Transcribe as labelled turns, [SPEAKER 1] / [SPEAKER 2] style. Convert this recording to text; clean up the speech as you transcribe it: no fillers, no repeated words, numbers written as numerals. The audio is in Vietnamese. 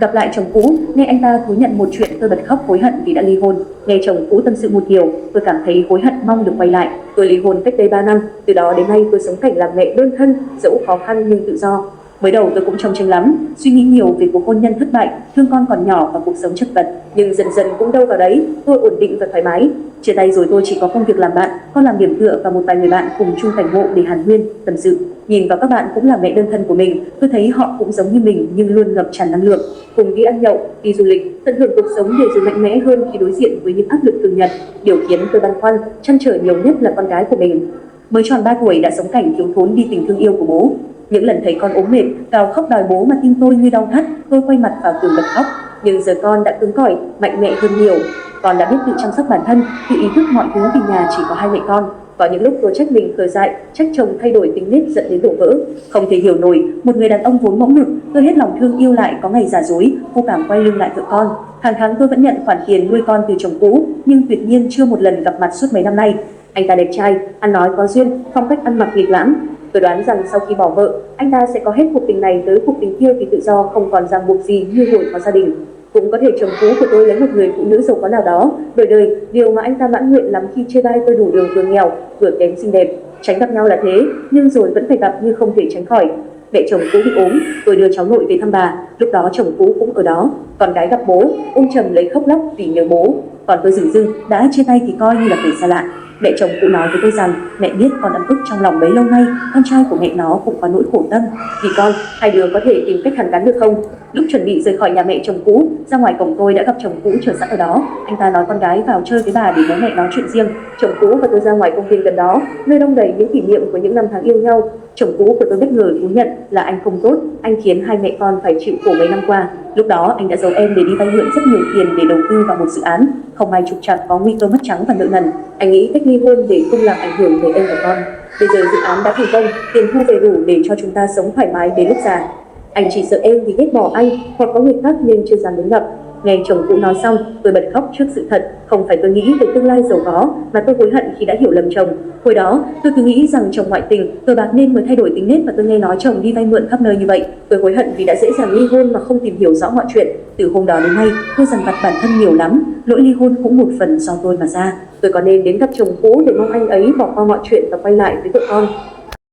[SPEAKER 1] Gặp lại chồng cũ, nghe anh ta thú nhận một chuyện, tôi bật khóc hối hận vì đã ly hôn. Nghe chồng cũ tâm sự một điều, tôi cảm thấy hối hận mong được quay lại. Tôi ly hôn cách đây 3 năm, từ đó đến nay tôi sống cảnh làm mẹ đơn thân, dẫu khó khăn nhưng tự do. Mới đầu tôi cũng chông chênh lắm, suy nghĩ nhiều về cuộc hôn nhân thất bại, thương con còn nhỏ và cuộc sống chật vật. Nhưng dần dần cũng đâu vào đấy, tôi ổn định và thoải mái. Chia tay rồi tôi chỉ có công việc làm bạn, con làm điểm tựa và một vài người bạn cùng chung cảnh ngộ để hàn huyên, tâm sự. Nhìn vào các bạn cũng là mẹ đơn thân của mình, tôi thấy họ cũng giống như mình nhưng luôn ngập tràn năng lượng. Cùng đi ăn nhậu, đi du lịch, tận hưởng cuộc sống để rồi mạnh mẽ hơn khi đối diện với những áp lực thường nhật. Điều khiến tôi băn khoăn, trăn trở nhiều nhất là con gái của mình. Mới tròn 3 tuổi đã sống cảnh thiếu thốn đi tình thương yêu của bố. Những lần thấy con ốm mệt, gào khóc đòi bố mà tim tôi như đau thắt, tôi quay mặt vào tường bật khóc. Nhưng giờ con đã cứng cỏi, mạnh mẽ hơn nhiều. Con đã biết tự chăm sóc bản thân, tự ý thức mọi thứ vì nhà chỉ có hai mẹ con. Có những lúc tôi trách mình khờ dại, trách chồng thay đổi tính nết dẫn đến đổ vỡ. Không thể hiểu nổi, một người đàn ông vốn mẫu mực, tôi hết lòng thương yêu lại có ngày giả dối, vô cảm quay lưng lại vợ con. Hàng tháng tôi vẫn nhận khoản tiền nuôi con từ chồng cũ, nhưng tuyệt nhiên chưa một lần gặp mặt suốt mấy năm nay. Anh ta đẹp trai, ăn nói có duyên, phong cách ăn mặc nghịch lãm. Tôi đoán rằng sau khi bỏ vợ, anh ta sẽ có hết cuộc tình này tới cuộc tình kia vì tự do, không còn ràng buộc gì như hồi có gia đình. Cũng có thể chồng cũ của tôi lấy một người phụ nữ giàu có nào đó đổi đời, điều mà anh ta mãn nguyện lắm khi chê bai tôi đủ đường vừa nghèo vừa kém xinh đẹp. Tránh gặp nhau là thế, nhưng rồi vẫn phải gặp như không thể tránh khỏi. Mẹ chồng cũ bị ốm, tôi đưa cháu nội về thăm bà, lúc đó chồng cũ cũng ở đó. Con gái gặp bố, ôm chầm lấy khóc lóc vì nhớ bố. Còn tôi dửng dưng, đã chia tay thì coi như là kẻ xa lạ. Mẹ chồng cũ nói với tôi rằng mẹ biết con ấm ức trong lòng bấy lâu nay, con trai của mẹ nó cũng có nỗi khổ tâm. Vì con, hai đứa có thể tìm cách hàn gắn được không? Lúc chuẩn bị rời khỏi nhà mẹ chồng cũ, ra ngoài cổng tôi đã gặp chồng cũ chờ sẵn ở đó. Anh ta nói con gái vào chơi với bà để bố mẹ nói chuyện riêng. Chồng cũ và tôi ra ngoài công viên gần đó, nơi đông đầy những kỷ niệm của những năm tháng yêu nhau. Chồng cũ của tôi bất ngờ thú nhận là anh không tốt, anh khiến hai mẹ con phải chịu khổ mấy năm qua. Lúc đó anh đã giấu em để đi vay mượn rất nhiều tiền để đầu tư vào một dự án, không may trục trặc có nguy cơ mất trắng và nợ nần. Anh nghĩ cách ly hôn để không làm ảnh hưởng đến em và con. Bây giờ dự án đã thành công, tiền thu về đủ để cho chúng ta sống thoải mái đến lúc già. Anh chỉ sợ em vì ghét bỏ anh hoặc có người khác nên chưa dám đến gặp. Nghe chồng cũ nói xong, tôi bật khóc trước sự thật. Không phải tôi nghĩ về tương lai giàu có, mà tôi hối hận khi đã hiểu lầm chồng. Hồi đó, tôi cứ nghĩ rằng chồng ngoại tình, cờ bạc nên mới thay đổi tính nết, và tôi nghe nói chồng đi vay mượn khắp nơi như vậy. Tôi hối hận vì đã dễ dàng ly hôn mà không tìm hiểu rõ mọi chuyện. Từ hôm đó đến nay, tôi dằn vặt bản thân nhiều lắm. Lỗi ly hôn cũng một phần do tôi mà ra. Tôi có nên đến gặp chồng cũ để mong anh ấy bỏ qua mọi chuyện và quay lại với vợ con?